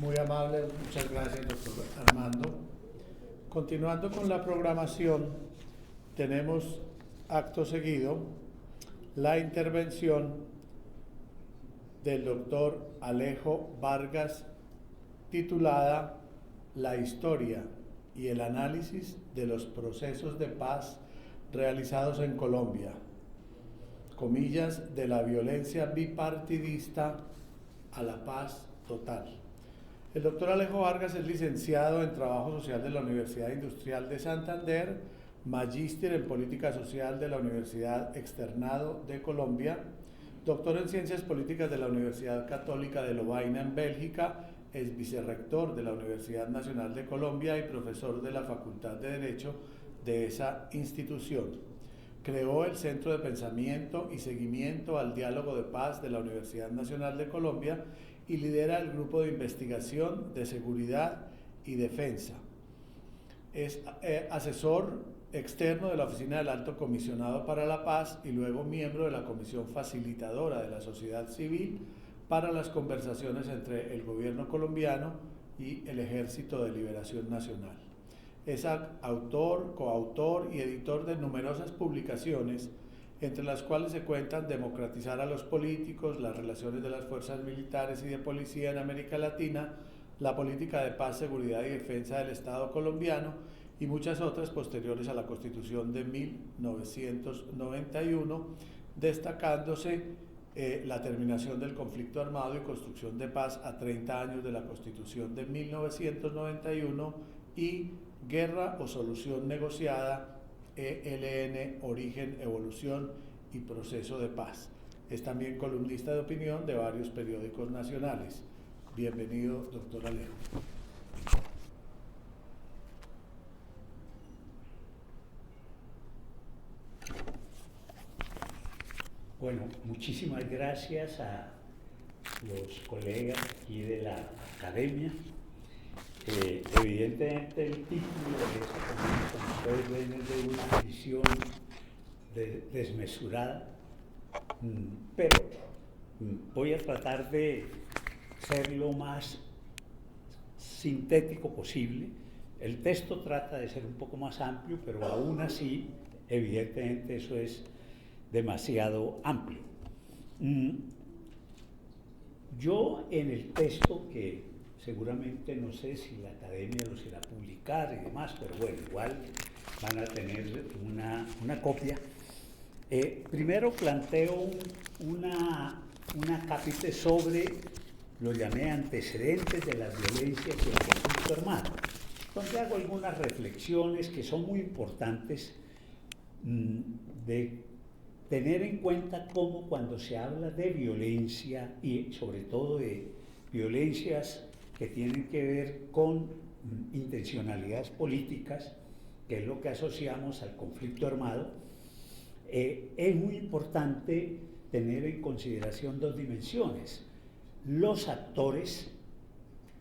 Muy amable, muchas gracias, doctor Armando. Continuando con la programación, tenemos acto seguido la intervención del doctor Alejo Vargas, titulada La historia y el análisis de los procesos de paz realizados en Colombia, comillas, de la violencia bipartidista a la paz total. El doctor Alejo Vargas es licenciado en Trabajo Social de la Universidad Industrial de Santander, magíster en Política Social de la Universidad Externado de Colombia, doctor en Ciencias Políticas de la Universidad Católica de Lovaina en Bélgica, es vicerrector de la Universidad Nacional de Colombia y profesor de la Facultad de Derecho de esa institución. Creó el Centro de Pensamiento y Seguimiento al Diálogo de Paz de la Universidad Nacional de Colombia y lidera el Grupo de Investigación de Seguridad y Defensa. Es asesor externo de la Oficina del Alto Comisionado para la Paz y luego miembro de la Comisión Facilitadora de la Sociedad Civil para las conversaciones entre el gobierno colombiano y el Ejército de Liberación Nacional. Es autor, coautor y editor de numerosas publicaciones, entre las cuales se cuentan Democratizar a los políticos, las relaciones de las fuerzas militares y de policía en América Latina, la política de paz, seguridad y defensa del Estado colombiano y muchas otras posteriores a la Constitución de 1991, destacándose la terminación del conflicto armado y construcción de paz a 30 años de la Constitución de 1991 y Guerra o Solución Negociada, ELN, Origen, Evolución y Proceso de Paz. Es también columnista de opinión de varios periódicos nacionales. Bienvenido, doctor Alejo. Bueno, muchísimas gracias a los colegas aquí de la academia. Evidentemente el título de esta conferencia, como ustedes ven, es de una ambición desmesurada, pero voy a tratar de ser lo más sintético posible. El texto trata de ser un poco más amplio, pero aún así, evidentemente eso es demasiado amplio. Yo en el texto, que seguramente no sé si la academia los irá a publicar y demás, pero bueno, igual van a tener una copia. Primero planteo una cápita sobre, lo llamé antecedentes de las violencias y el conflicto armado, donde hago algunas reflexiones que son muy importantes de tener en cuenta cómo cuando se habla de violencia y sobre todo de violencias que tienen que ver con intencionalidades políticas, que es lo que asociamos al conflicto armado, es muy importante tener en consideración dos dimensiones: los actores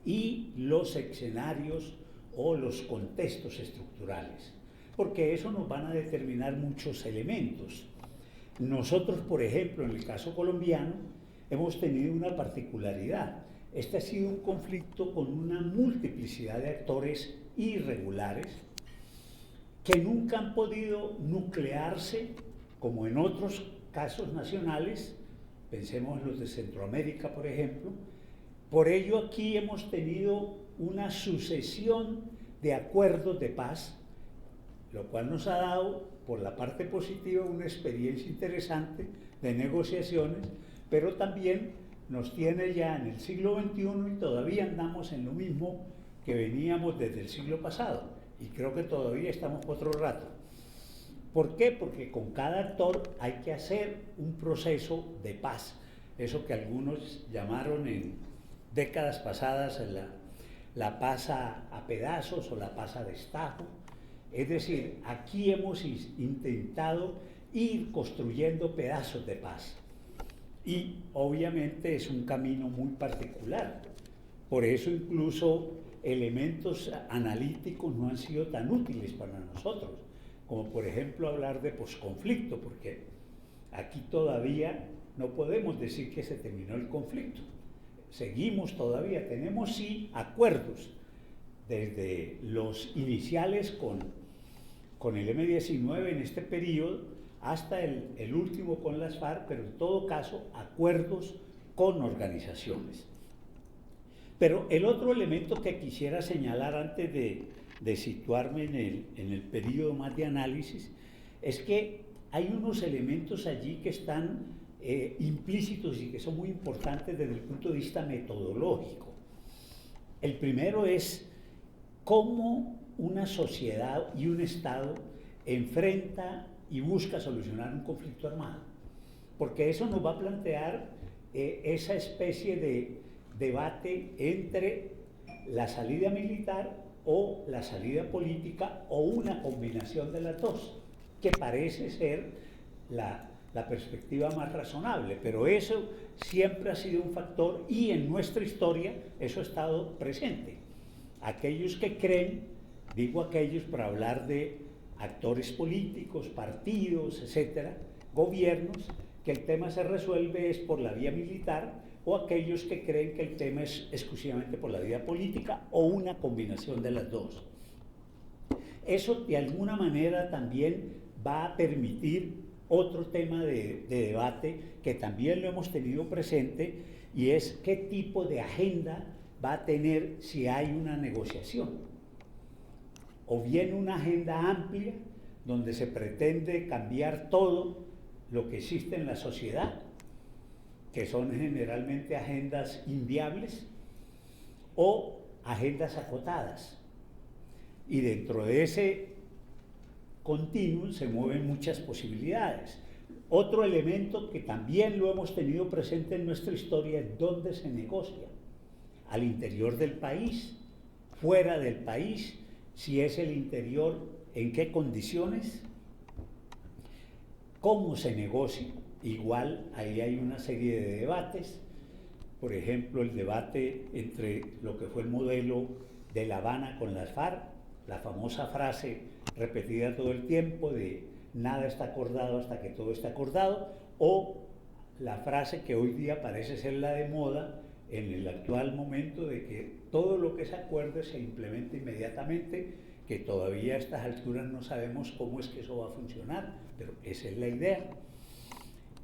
y los escenarios o los contextos estructurales, porque eso nos van a determinar muchos elementos. Nosotros, por ejemplo, en el caso colombiano, hemos tenido una particularidad. Este ha sido un conflicto con una multiplicidad de actores irregulares que nunca han podido nuclearse como en otros casos nacionales, pensemos en los de Centroamérica, por ejemplo. Por ello aquí hemos tenido una sucesión de acuerdos de paz, lo cual nos ha dado, por la parte positiva, una experiencia interesante de negociaciones, pero también nos tiene ya en el siglo XXI y todavía andamos en lo mismo que veníamos desde el siglo pasado, y creo que todavía estamos por otro rato. ¿Por qué? Porque con cada actor hay que hacer un proceso de paz, eso que algunos llamaron en décadas pasadas la paz a pedazos o la paz a destajo. Es decir, aquí hemos intentado ir construyendo pedazos de paz y obviamente es un camino muy particular. Por eso incluso elementos analíticos no han sido tan útiles para nosotros, como por ejemplo hablar de posconflicto, porque aquí todavía no podemos decir que se terminó el conflicto. seguimos todavía, tenemos sí acuerdos desde los iniciales con el M-19 en este periodo hasta el último con las FARC, pero en todo caso acuerdos con organizaciones. Pero el otro elemento que quisiera señalar antes de situarme en el periodo más de análisis es que hay unos elementos allí que están implícitos y que son muy importantes desde el punto de vista metodológico. El primero es cómo una sociedad y un Estado enfrenta y busca solucionar un conflicto armado, porque eso nos va a plantear esa especie de debate entre la salida militar o la salida política o una combinación de las dos, que parece ser la perspectiva más razonable, pero eso siempre ha sido un factor y en nuestra historia eso ha estado presente. Aquellos que creen, digo aquellos para hablar de actores políticos, partidos, etcétera, gobiernos, que el tema se resuelve es por la vía militar, o aquellos que creen que el tema es exclusivamente por la vía política o una combinación de las dos. Eso de alguna manera también va a permitir otro tema de debate que también lo hemos tenido presente, y es qué tipo de agenda va a tener si hay una negociación, o bien una agenda amplia donde se pretende cambiar todo lo que existe en la sociedad, que son generalmente agendas inviables, o agendas acotadas, y dentro de ese continuum se mueven muchas posibilidades. Otro elemento que también lo hemos tenido presente en nuestra historia es dónde se negocia, al interior del país, fuera del país, si es el interior, en qué condiciones, cómo se negocia. Igual ahí hay una serie de debates, por ejemplo el debate entre lo que fue el modelo de La Habana con las FARC, la famosa frase repetida todo el tiempo de nada está acordado hasta que todo está acordado, o la frase que hoy día parece ser la de moda en el actual momento de que todo lo que se acuerde se implementa inmediatamente, que todavía a estas alturas no sabemos cómo es que eso va a funcionar, pero esa es la idea.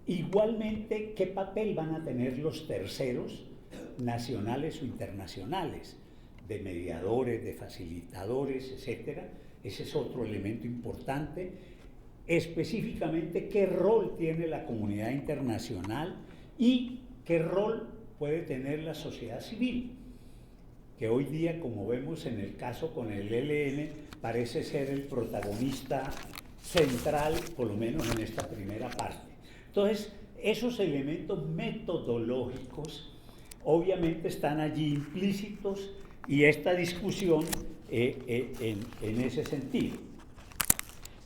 Igualmente, ¿qué papel van a tener los terceros, nacionales o internacionales, de mediadores, de facilitadores, etcétera? Ese es otro elemento importante. Específicamente, ¿qué rol tiene la comunidad internacional y qué rol puede tener la sociedad civil? Que hoy día, como vemos en el caso con el ELN, parece ser el protagonista central, por lo menos en esta primera parte. Entonces, esos elementos metodológicos obviamente están allí implícitos, y esta discusión en ese sentido.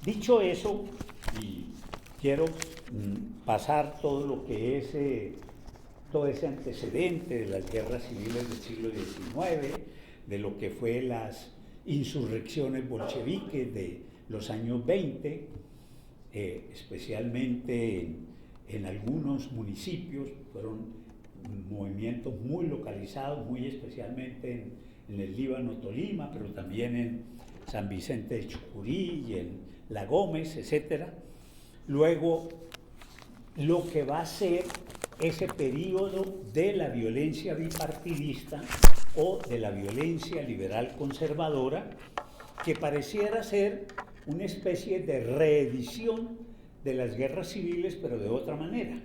Dicho eso, y quiero pasar todo lo que es todo ese antecedente de las guerras civiles del siglo XIX, de lo que fue las insurrecciones bolcheviques de los años 20, especialmente en algunos municipios, fueron movimientos muy localizados, muy especialmente en el Líbano, Tolima, pero también en San Vicente de Chucurí y en La Gómez, etc. Luego, lo que va a ser ese periodo de la violencia bipartidista o de la violencia liberal conservadora, que pareciera ser una especie de reedición de las guerras civiles, pero de otra manera.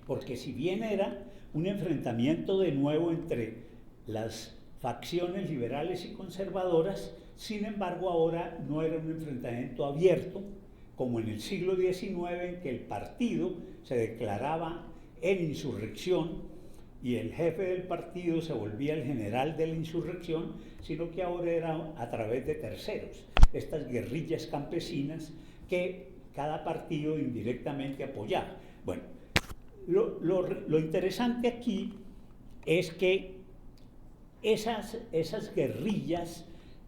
Porque si bien era un enfrentamiento de nuevo entre las facciones liberales y conservadoras, sin embargo ahora no era un enfrentamiento abierto, como en el siglo XIX, en que el partido se declaraba en insurrección y el jefe del partido se volvía el general de la insurrección, sino que ahora era a través de terceros, estas guerrillas campesinas que cada partido indirectamente apoyaba. Bueno, lo interesante aquí es que esas guerrillas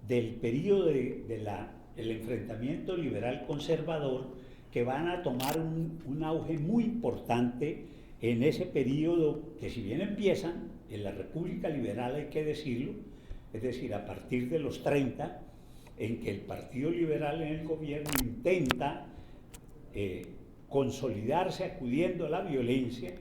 del periodo del enfrentamiento liberal conservador, que van a tomar un auge muy importante en ese periodo, que si bien empiezan en la República Liberal, hay que decirlo, es decir, a partir de los 30, en que el Partido Liberal en el gobierno intenta consolidarse acudiendo a la violencia,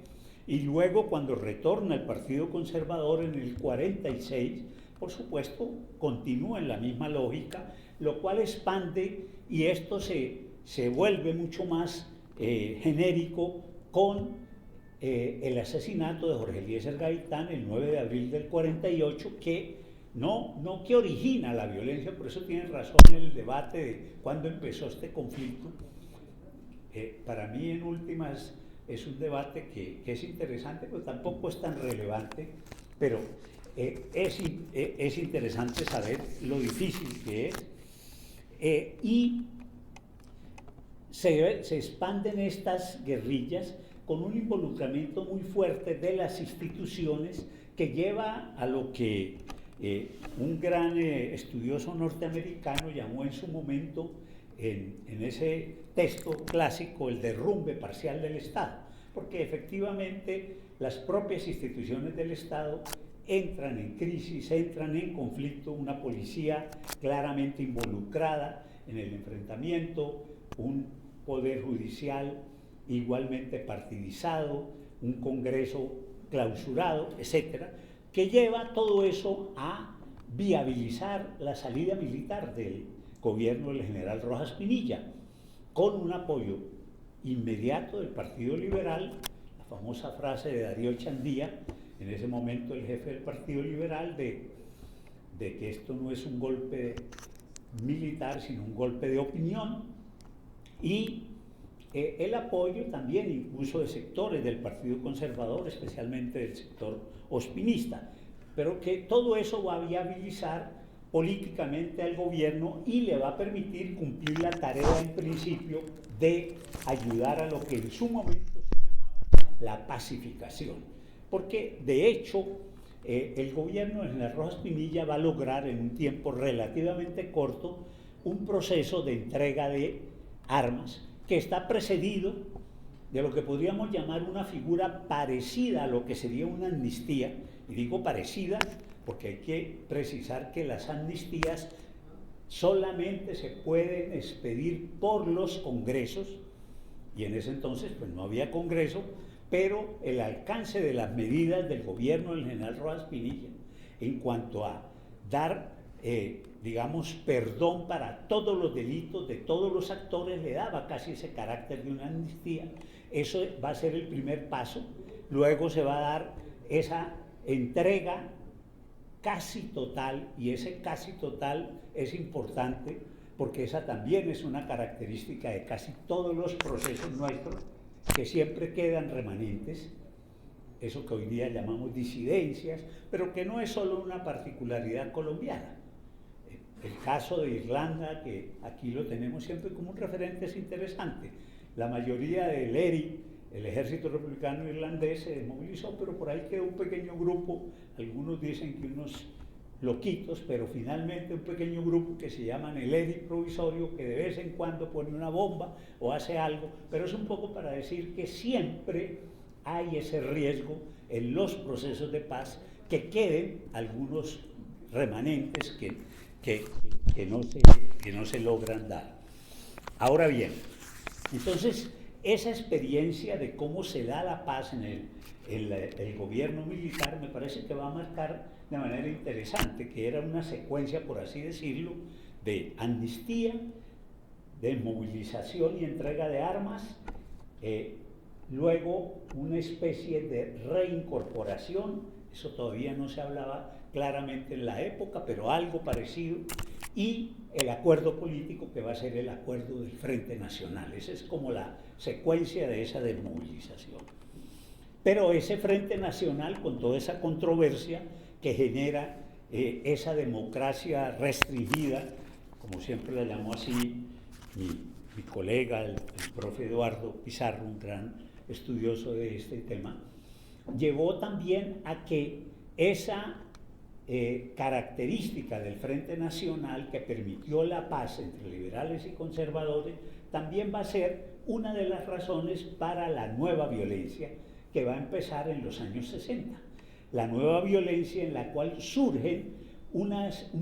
y luego cuando retorna el Partido Conservador en el 46, por supuesto, continúa en la misma lógica, lo cual expande y esto se vuelve mucho más genérico con el asesinato de Jorge Eliezer Gaitán el 9 de abril del 48, que no que origina la violencia, por eso tiene razón el debate de cuándo empezó este conflicto. Para mí, en últimas, es un debate que es interesante, pero tampoco es tan relevante, pero es interesante saber lo difícil que es, y se expanden estas guerrillas con un involucramiento muy fuerte de las instituciones que lleva a lo que un gran estudioso norteamericano llamó en su momento, en ese texto clásico, el derrumbe parcial del Estado, porque efectivamente las propias instituciones del Estado entran en crisis, entran en conflicto, una policía claramente involucrada en el enfrentamiento, un poder judicial igualmente partidizado, un Congreso clausurado, etcétera, que lleva todo eso a viabilizar la salida militar del gobierno del general Rojas Pinilla, con un apoyo inmediato del Partido Liberal, la famosa frase de Darío Chandía, en ese momento el jefe del Partido Liberal, de que esto no es un golpe militar, sino un golpe de opinión, y el apoyo también incluso de sectores del Partido Conservador, especialmente del sector ospinista, pero que todo eso va a viabilizar políticamente al gobierno y le va a permitir cumplir la tarea en principio de ayudar a lo que en su momento se llamaba la pacificación, porque de hecho el gobierno de general Rojas Pinilla va a lograr en un tiempo relativamente corto un proceso de entrega de armas que está precedido de lo que podríamos llamar una figura parecida a lo que sería una amnistía, y digo parecida porque hay que precisar que las amnistías solamente se pueden expedir por los congresos, y en ese entonces pues no había congreso, pero el alcance de las medidas del gobierno del general Rojas Pinilla en cuanto a dar digamos, perdón para todos los delitos de todos los actores le daba casi ese carácter de una amnistía. Eso va a ser el primer paso. Luego se va a dar esa entrega casi total, y ese casi total es importante porque esa también es una característica de casi todos los procesos nuestros, que siempre quedan remanentes, eso que hoy día llamamos disidencias, pero que no es solo una particularidad colombiana. El caso de Irlanda, que aquí lo tenemos siempre como un referente, es interesante. La mayoría del ERI, el Ejército Republicano Irlandés, se desmovilizó, pero por ahí quedó un pequeño grupo, algunos dicen que unos loquitos, pero finalmente un pequeño grupo que se llaman el ERI provisorio, que de vez en cuando pone una bomba o hace algo, pero es un poco para decir que siempre hay ese riesgo en los procesos de paz, que queden algunos remanentes que no se logran dar. Ahora bien, entonces esa experiencia de cómo se da la paz en el gobierno militar me parece que va a marcar de manera interesante, que era una secuencia, por así decirlo, de amnistía, de movilización y entrega de armas, luego una especie de reincorporación, eso todavía no se hablaba claramente en la época, pero algo parecido, y el acuerdo político que va a ser el acuerdo del Frente Nacional. Esa es como la secuencia de esa desmovilización. Pero ese Frente Nacional, con toda esa controversia que genera esa democracia restringida, como siempre la llamó así mi colega, el profe Eduardo Pizarro, un gran estudioso de este tema, llevó también a que esa característica del Frente Nacional, que permitió la paz entre liberales y conservadores, también va a ser una de las razones para la nueva violencia que va a empezar en los años 60. la nueva violencia en la cual surge un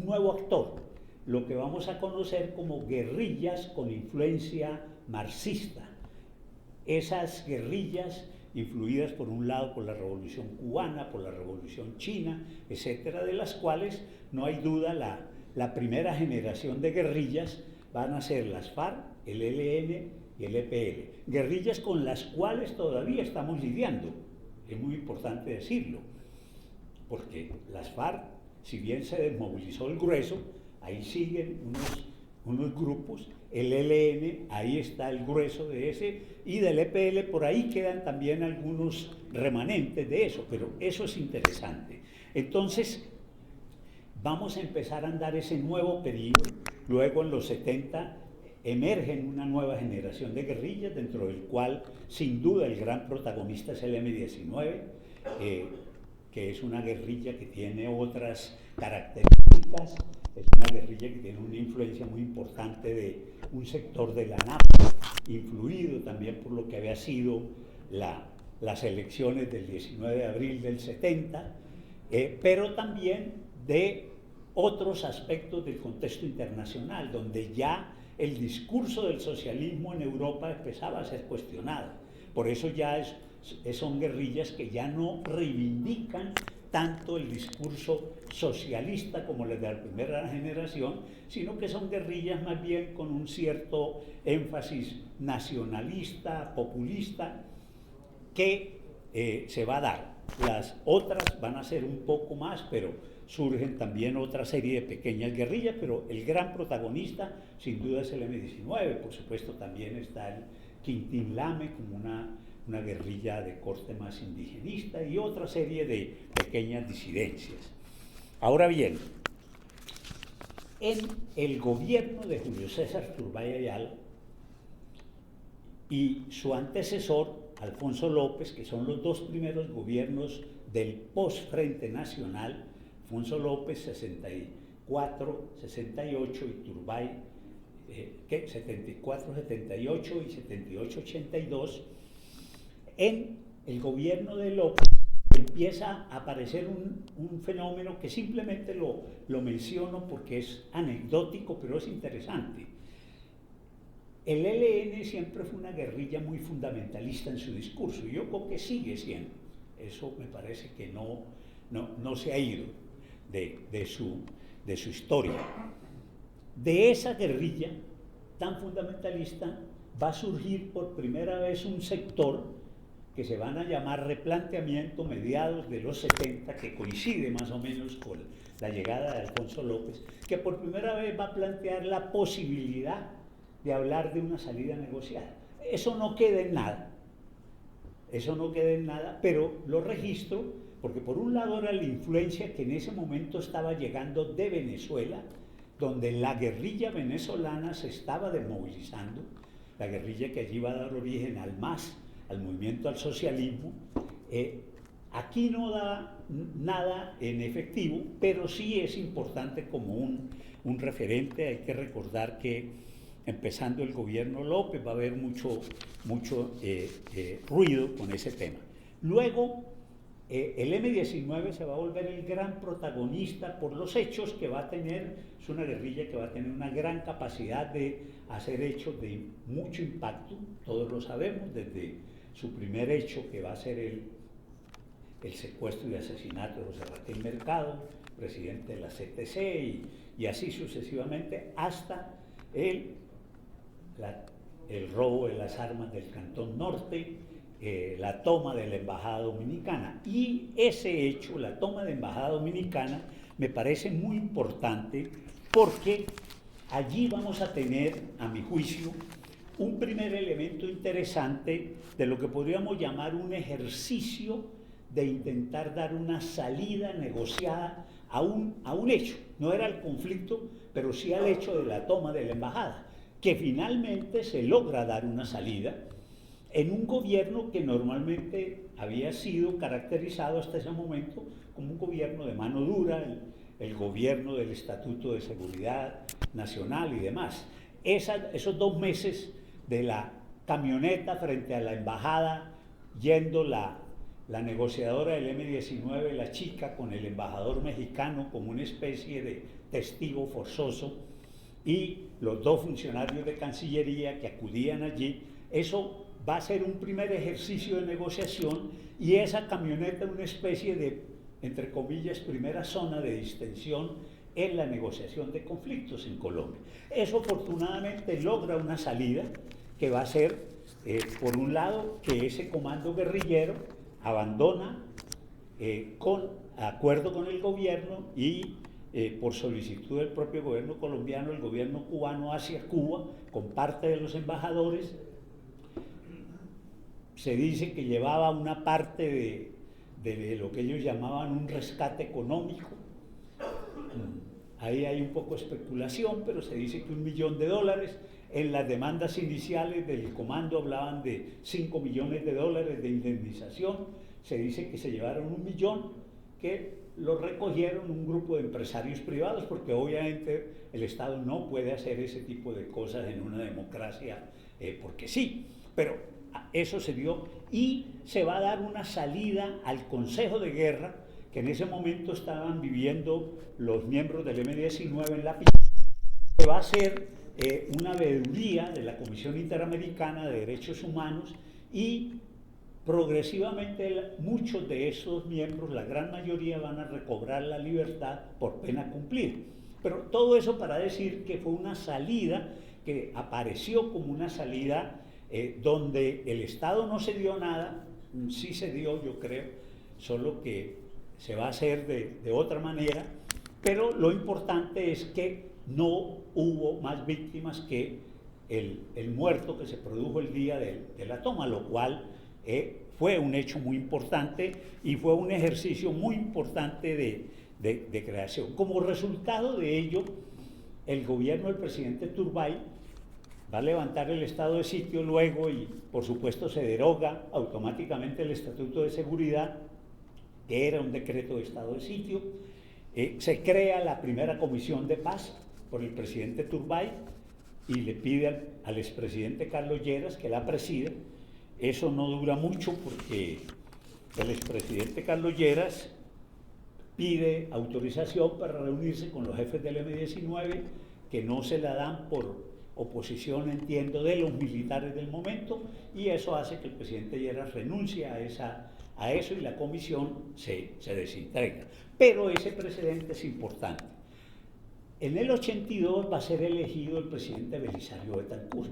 nuevo actor, lo que vamos a conocer como guerrillas con influencia marxista. Esas guerrillas influidas por un lado por la Revolución Cubana, por la Revolución China, etcétera, de las cuales no hay duda la primera generación de guerrillas van a ser las FARC, el ELN y el EPL. Guerrillas con las cuales todavía estamos lidiando, es muy importante decirlo, porque las FARC, si bien se desmovilizó el grueso, ahí siguen unos grupos, el ELN, ahí está el grueso de ese, y del EPL por ahí quedan también algunos remanentes de eso, pero eso es interesante. Entonces, vamos a empezar a andar ese nuevo periodo, luego en los 70 emergen una nueva generación de guerrillas, dentro del cual sin duda el gran protagonista es el M-19, que es una guerrilla que tiene otras características, es una guerrilla que tiene una influencia muy importante de un sector de la NAPA, influido también por lo que había sido las elecciones del 19 de abril del 70, pero también de otros aspectos del contexto internacional, donde ya el discurso del socialismo en Europa empezaba a ser cuestionado. Por eso ya son guerrillas que ya no reivindican tanto el discurso socialista como las de la primera generación, sino que son guerrillas más bien con un cierto énfasis nacionalista, populista, que se va a dar. Las otras van a ser un poco más, pero surgen también otra serie de pequeñas guerrillas, pero el gran protagonista sin duda es el M-19, por supuesto también está el Quintín Lame como una guerrilla de corte más indigenista y otra serie de pequeñas disidencias. Ahora bien, en el gobierno de Julio César Turbay Ayala y su antecesor, Alfonso López, que son los dos primeros gobiernos del post-Frente Nacional, Alfonso López 64, 68 y Turbay 74, 78 y 78, 82, en el gobierno de López empieza a aparecer un fenómeno que simplemente lo menciono porque es anecdótico, pero es interesante. El ELN siempre fue una guerrilla muy fundamentalista en su discurso, y yo creo que sigue siendo. Eso me parece que no se ha ido de su historia. De esa guerrilla tan fundamentalista va a surgir por primera vez un sector que se van a llamar replanteamiento mediados de los 70, que coincide más o menos con la llegada de Alfonso López, que por primera vez va a plantear la posibilidad de hablar de una salida negociada. Eso no queda en nada, pero lo registro porque por un lado era la influencia que en ese momento estaba llegando de Venezuela, donde la guerrilla venezolana se estaba desmovilizando, la guerrilla que allí va a dar origen al MAS, al movimiento al socialismo. Aquí no da nada en efectivo, pero sí es importante como un referente. Hay que recordar que empezando el gobierno López va a haber mucho ruido con ese tema. Luego, el M-19 se va a volver el gran protagonista por los hechos que va a tener. Es una guerrilla que va a tener una gran capacidad de hacer hechos de mucho impacto, todos lo sabemos, desde su primer hecho, que va a ser el secuestro y asesinato de José Raquel Mercado, presidente de la CTC, y así sucesivamente, hasta el robo de las armas del Cantón Norte, la toma de la Embajada Dominicana. Y ese hecho, la toma de Embajada Dominicana, me parece muy importante porque allí vamos a tener, a mi juicio, un primer elemento interesante de lo que podríamos llamar un ejercicio de intentar dar una salida negociada a un hecho. No era el conflicto, pero sí al hecho de la toma de la embajada, que finalmente se logra dar una salida en un gobierno que normalmente había sido caracterizado hasta ese momento como un gobierno de mano dura, el gobierno del Estatuto de Seguridad Nacional y demás. Esos 2 meses de la camioneta frente a la embajada, yendo la la negociadora del M-19, la chica, con el embajador mexicano como una especie de testigo forzoso, y los dos funcionarios de Cancillería que acudían allí. Eso va a ser un primer ejercicio de negociación, y esa camioneta una especie de, entre comillas, primera zona de distensión en la negociación de conflictos en Colombia. Eso afortunadamente logra una salida que va a ser, por un lado, que ese comando guerrillero abandona con acuerdo con el gobierno y por solicitud del propio gobierno colombiano, el gobierno cubano hacia Cuba, con parte de los embajadores. Se dice que llevaba una parte de lo que ellos llamaban un rescate económico. Ahí hay un poco de especulación, pero se dice que $1 millón. En las demandas iniciales del comando hablaban de $5 millones de indemnización. Se dice que se llevaron $1 millón, que lo recogieron un grupo de empresarios privados, porque obviamente el Estado no puede hacer ese tipo de cosas en una democracia porque sí, pero eso se dio, y se va a dar una salida al Consejo de Guerra que en ese momento estaban viviendo los miembros del M-19 en la Pizarra, que va a ser una veeduría de la Comisión Interamericana de Derechos Humanos, y progresivamente muchos de esos miembros, la gran mayoría, van a recobrar la libertad por pena cumplida. Pero todo eso para decir que fue una salida que apareció como una salida donde el Estado no se dio nada, sí se dio, yo creo, solo que se va a hacer de otra manera, pero lo importante es que no hubo más víctimas que el muerto que se produjo el día de la toma, lo cual fue un hecho muy importante y fue un ejercicio muy importante de creación. Como resultado de ello, el gobierno del presidente Turbay va a levantar el estado de sitio luego, y por supuesto se deroga automáticamente el Estatuto de Seguridad, que era un decreto de estado de sitio. Se crea la primera comisión de paz por el presidente Turbay y le pide al expresidente Carlos Lleras que la presida. Eso no dura mucho porque el expresidente Carlos Lleras pide autorización para reunirse con los jefes del M-19, que no se la dan por oposición, entiendo, de los militares del momento, y eso hace que el presidente Lleras renuncie a eso y la comisión se desintegra. Pero ese precedente es importante. En el 82 va a ser elegido el presidente Belisario Betancur,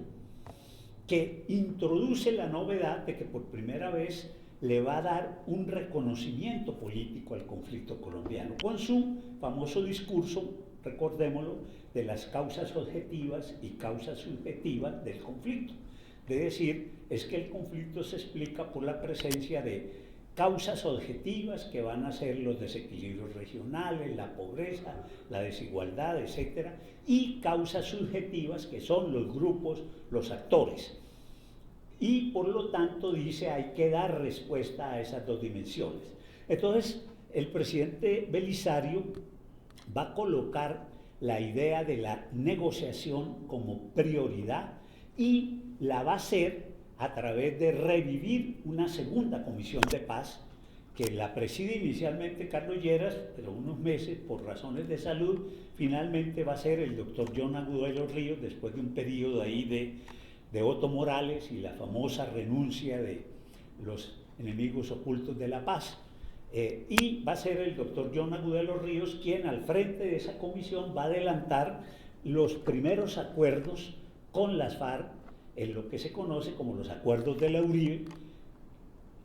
que introduce la novedad de que por primera vez le va a dar un reconocimiento político al conflicto colombiano, con su famoso discurso, recordémoslo, de las causas objetivas y causas subjetivas del conflicto. Es decir, es que el conflicto se explica por la presencia de causas objetivas, que van a ser los desequilibrios regionales, la pobreza, la desigualdad, etc., y causas subjetivas, que son los grupos, los actores. Y por lo tanto dice, hay que dar respuesta a esas dos dimensiones. Entonces, el presidente Belisario va a colocar la idea de la negociación como prioridad, y la va a hacer a través de revivir una segunda comisión de paz, que la preside inicialmente Carlos Lleras, pero unos meses, por razones de salud, finalmente va a ser el doctor John Agudelo Ríos, después de un periodo ahí de Otto Morales y la famosa renuncia de los enemigos ocultos de la paz. Y va a ser el doctor John Agudelo Ríos quien, al frente de esa comisión, va a adelantar los primeros acuerdos con las FARC, en lo que se conoce como los acuerdos de la Uribe,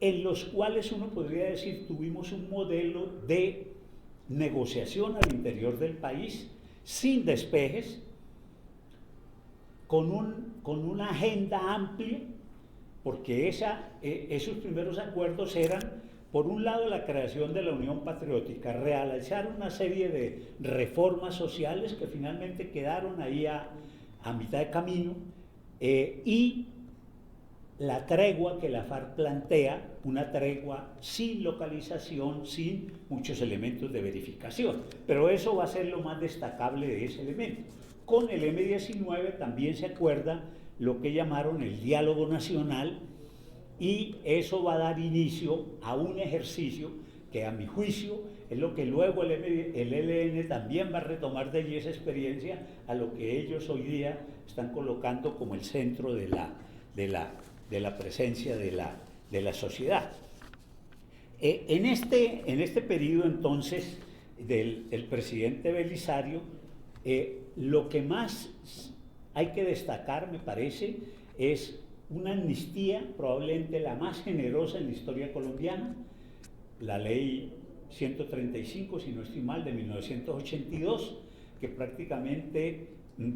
en los cuales uno podría decir tuvimos un modelo de negociación al interior del país, sin despejes, con una agenda amplia, porque esos primeros acuerdos eran, por un lado, la creación de la Unión Patriótica, realizar una serie de reformas sociales que finalmente quedaron ahí a mitad de camino, y la tregua que la FARC plantea, una tregua sin localización, sin muchos elementos de verificación. Pero eso va a ser lo más destacable de ese elemento. Con el M-19 también se acuerda lo que llamaron el diálogo nacional, y eso va a dar inicio a un ejercicio que a mi juicio es lo que luego el ELN también va a retomar de allí esa experiencia a lo que ellos hoy día están colocando como el centro de la presencia de la sociedad. En este periodo entonces del presidente Belisario, lo que más hay que destacar, me parece, es una amnistía probablemente la más generosa en la historia colombiana, la ley 135, si no estoy mal, de 1982, que prácticamente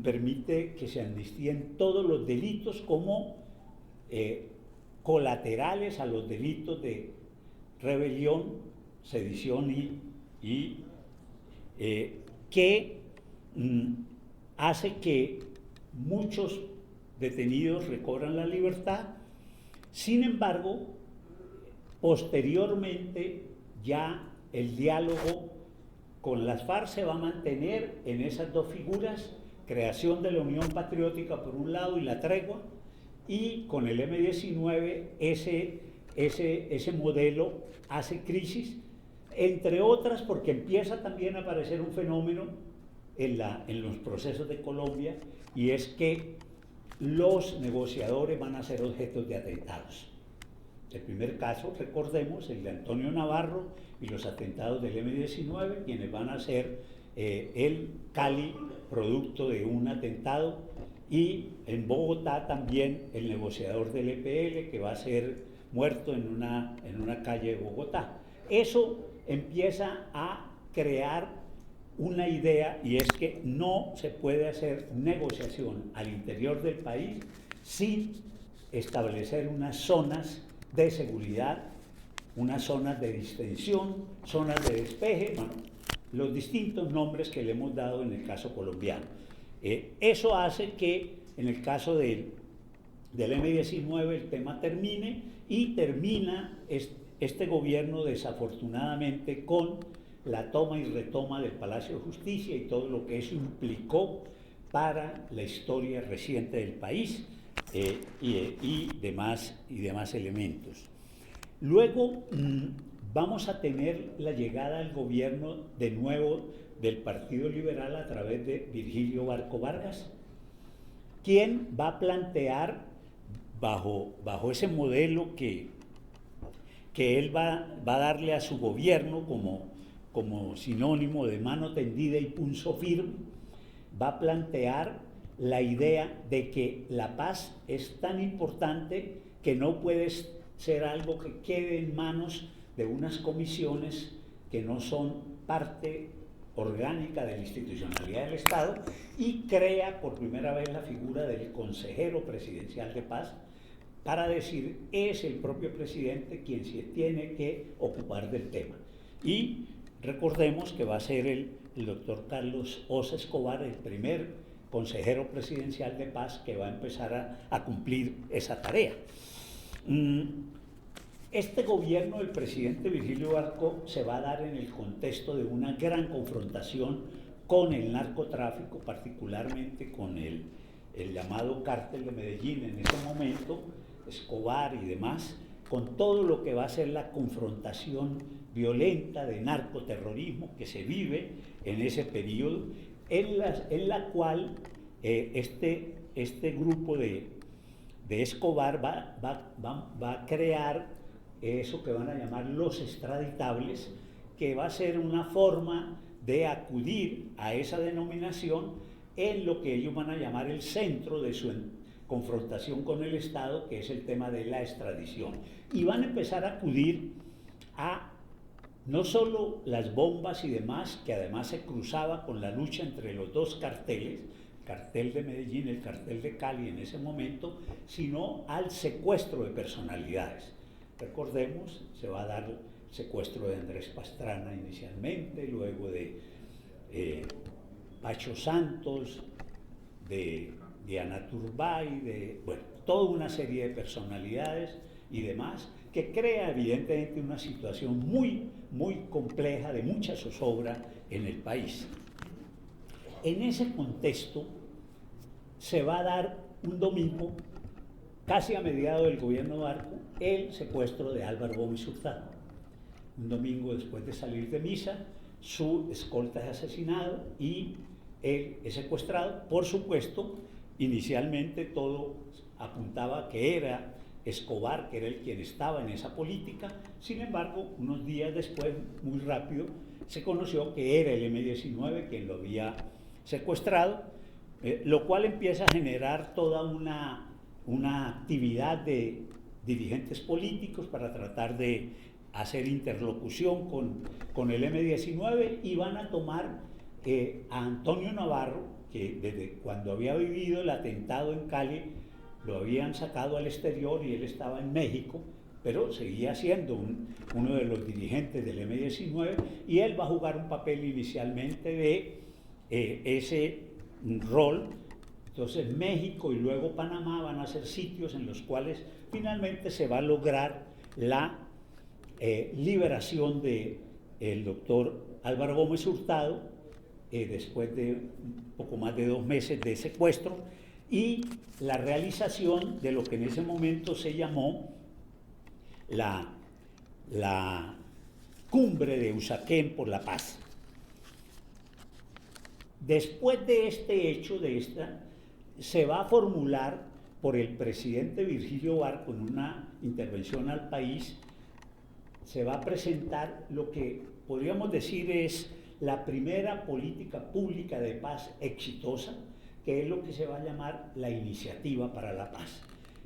permite que se amnistíen todos los delitos como colaterales a los delitos de rebelión, sedición y que hace que muchos detenidos recobran la libertad. Sin embargo, posteriormente ya el diálogo con las FARC se va a mantener en esas dos figuras, creación de la Unión Patriótica por un lado y la tregua, y con el M-19 ese modelo hace crisis, entre otras porque empieza también a aparecer un fenómeno en los procesos de Colombia, y es que los negociadores van a ser objetos de atentados. El primer caso, recordemos, el de Antonio Navarro y los atentados del M-19, quienes van a ser el Cali producto de un atentado, y en Bogotá también el negociador del EPL, que va a ser muerto en una calle de Bogotá. Eso empieza a crear una idea, y es que no se puede hacer negociación al interior del país sin establecer unas zonas de seguridad, unas zonas de distensión, zonas de despeje, bueno, los distintos nombres que le hemos dado en el caso colombiano. Eso hace que en el caso del M-19 el tema termine, y termina este gobierno desafortunadamente con la toma y retoma del Palacio de Justicia y todo lo que eso implicó para la historia reciente del país, y demás elementos. Luego vamos a tener la llegada al gobierno de nuevo del Partido Liberal a través de Virgilio Barco Vargas, quien va a plantear bajo ese modelo que él va a darle a su gobierno como sinónimo de mano tendida y pulso firme, va a plantear la idea de que la paz es tan importante que no puede ser algo que quede en manos de unas comisiones que no son parte orgánica de la institucionalidad del Estado, y crea por primera vez la figura del consejero presidencial de paz, para decir, es el propio presidente quien se tiene que ocupar del tema. Y recordemos que va a ser el doctor Carlos Osa Escobar el primer consejero presidencial de paz que va a empezar a cumplir esa tarea. Este gobierno del presidente Virgilio Barco se va a dar en el contexto de una gran confrontación con el narcotráfico, particularmente con el llamado Cártel de Medellín en ese momento, Escobar y demás, con todo lo que va a ser la confrontación violenta de narcoterrorismo que se vive en ese periodo, en la cual este grupo de Escobar va a crear eso que van a llamar los extraditables, que va a ser una forma de acudir a esa denominación en lo que ellos van a llamar el centro de su confrontación con el Estado, que es el tema de la extradición. Y van a empezar a acudir a no solo las bombas y demás, que además se cruzaba con la lucha entre los dos carteles, el cartel de Medellín, el cartel de Cali en ese momento, sino al secuestro de personalidades. Recordemos, se va a dar el secuestro de Andrés Pastrana inicialmente, luego de Pacho Santos, de Diana Turbay, bueno, toda una serie de personalidades y demás, que crea evidentemente una situación muy, muy compleja, de mucha zozobra en el país. En ese contexto se va a dar un domingo casi a mediados del gobierno Barco, el secuestro de Álvaro Gómez Hurtado. Un domingo después de salir de misa, su escolta es asesinado y él es secuestrado. Por supuesto, inicialmente todo apuntaba que era Escobar, que era el quien estaba en esa política. Sin embargo, unos días después, muy rápido, se conoció que era el M-19 quien lo había secuestrado, lo cual empieza a generar toda una actividad de dirigentes políticos para tratar de hacer interlocución con el M-19, y van a tomar a Antonio Navarro, que desde cuando había vivido el atentado en Cali lo habían sacado al exterior y él estaba en México, pero seguía siendo uno de los dirigentes del M-19, y él va a jugar un papel inicialmente de ese rol. Entonces México y luego Panamá van a ser sitios en los cuales finalmente se va a lograr la liberación del doctor Álvaro Gómez Hurtado, después de un poco más de 2 meses de secuestro, y la realización de lo que en ese momento se llamó la cumbre de Usaquén por la paz. Después de este hecho, se va a formular por el presidente Virgilio Barco en una intervención al país, se va a presentar lo que podríamos decir es la primera política pública de paz exitosa, que es lo que se va a llamar la Iniciativa para la Paz,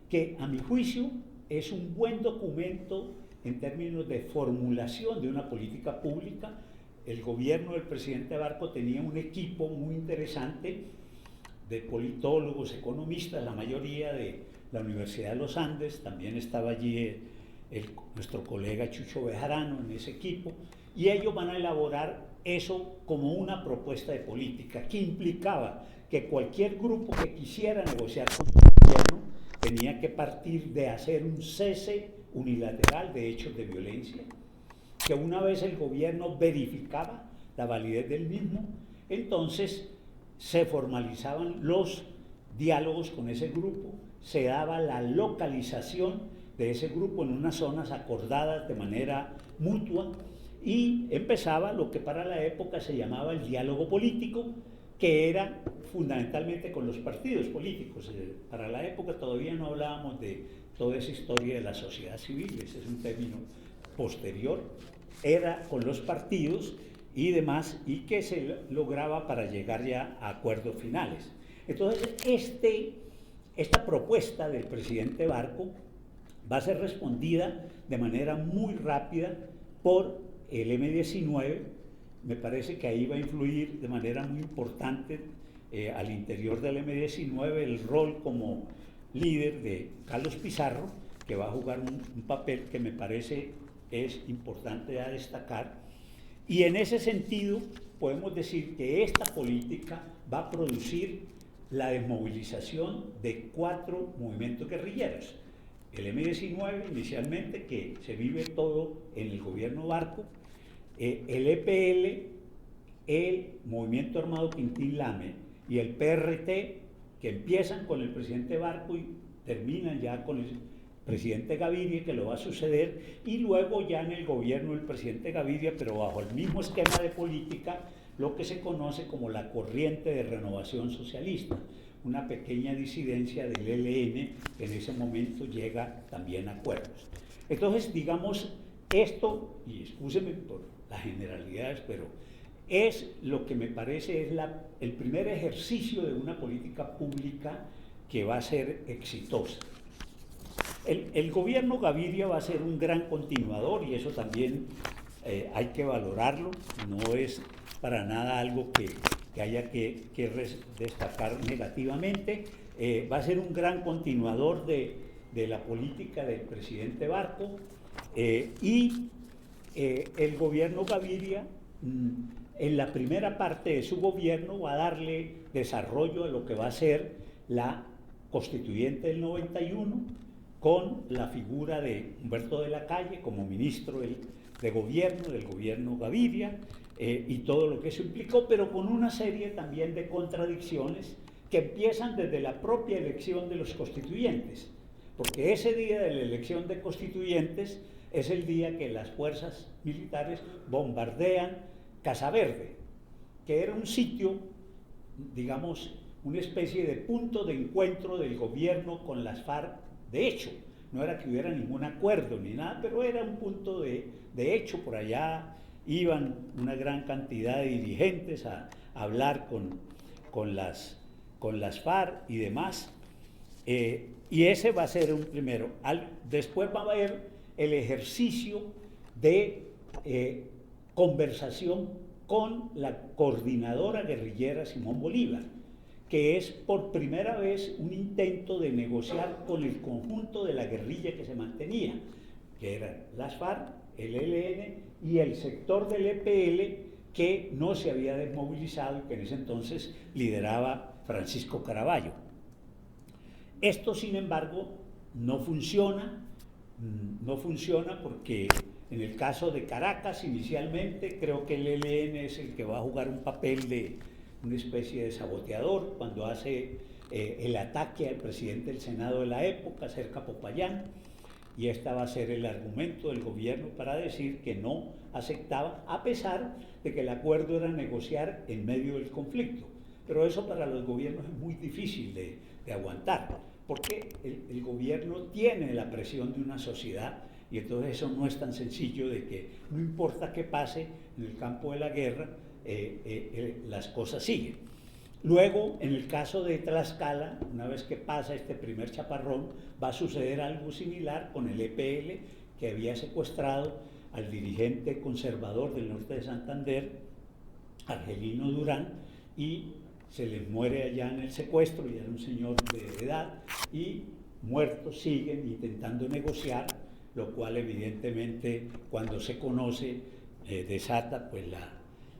que a mi juicio es un buen documento en términos de formulación de una política pública. El gobierno del presidente Barco tenía un equipo muy interesante de politólogos, economistas, la mayoría de la Universidad de los Andes. También estaba allí nuestro colega Chucho Bejarano en ese equipo, y ellos van a elaborar eso como una propuesta de política que implicaba que cualquier grupo que quisiera negociar con el gobierno tenía que partir de hacer un cese unilateral de hechos de violencia, que una vez el gobierno verificaba la validez del mismo, entonces se formalizaban los diálogos con ese grupo, se daba la localización de ese grupo en unas zonas acordadas de manera mutua, y empezaba lo que para la época se llamaba el diálogo político, que era fundamentalmente con los partidos políticos. Para la época todavía no hablábamos de toda esa historia de la sociedad civil, ese es un término posterior, era con los partidos y demás, y que se lograba para llegar ya a acuerdos finales. Entonces, esta propuesta del presidente Barco va a ser respondida de manera muy rápida por el M-19. Me parece que ahí va a influir de manera muy importante al interior del M-19 el rol como líder de Carlos Pizarro, que va a jugar un papel que me parece es importante a destacar. Y en ese sentido podemos decir que esta política va a producir la desmovilización de 4 movimientos guerrilleros. El M-19 inicialmente, que se vive todo en el gobierno Barco, el EPL, el Movimiento Armado Quintín Lame y el PRT, que empiezan con el presidente Barco y terminan ya con el presidente Gaviria, que lo va a suceder, y luego ya en el gobierno del presidente Gaviria, pero bajo el mismo esquema de política, lo que se conoce como la corriente de renovación socialista, una pequeña disidencia del ELN, que en ese momento llega también a acuerdos. Entonces, digamos, esto, y excúseme por las generalidades, pero es lo que me parece es el primer ejercicio de una política pública que va a ser exitosa. El gobierno Gaviria va a ser un gran continuador, y eso también hay que valorarlo, no es para nada algo que haya que destacar negativamente. Va a ser un gran continuador de la política del presidente Barco, y el gobierno Gaviria en la primera parte de su gobierno va a darle desarrollo a lo que va a ser la constituyente del 91, con la figura de Humberto de la Calle como ministro de gobierno del gobierno Gaviria, y todo lo que eso implicó, pero con una serie también de contradicciones que empiezan desde la propia elección de los constituyentes, porque ese día de la elección de constituyentes es el día que las fuerzas militares bombardean Casa Verde, que era un sitio, digamos, una especie de punto de encuentro del gobierno con las FARC. De hecho, no era que hubiera ningún acuerdo ni nada, pero era un punto de hecho. Por allá iban una gran cantidad de dirigentes a hablar con las FARC y demás. Y ese va a ser un primero. Después va a haber el ejercicio de conversación con la coordinadora guerrillera Simón Bolívar, que es por primera vez un intento de negociar con el conjunto de la guerrilla que se mantenía, que eran las FARC, el ELN y el sector del EPL, que no se había desmovilizado y que en ese entonces lideraba Francisco Caraballo. Esto, sin embargo, no funciona porque en el caso de Caracas, inicialmente, creo que el ELN es el que va a jugar un papel de una especie de saboteador cuando hace el ataque al presidente del Senado de la época, cerca Popayán, y este va a ser el argumento del gobierno para decir que no aceptaba, a pesar de que el acuerdo era negociar en medio del conflicto. Pero eso para los gobiernos es muy difícil de aguantar, porque el gobierno tiene la presión de una sociedad, y entonces eso no es tan sencillo de que no importa qué pase en el campo de la guerra, las cosas siguen. Luego, en el caso de Tlaxcala, una vez que pasa este primer chaparrón, va a suceder algo similar con el EPL, que había secuestrado al dirigente conservador del norte de Santander, Argelino Durán, y se les muere allá en el secuestro, y era un señor de edad, y muertos siguen intentando negociar, lo cual evidentemente cuando se conoce desata pues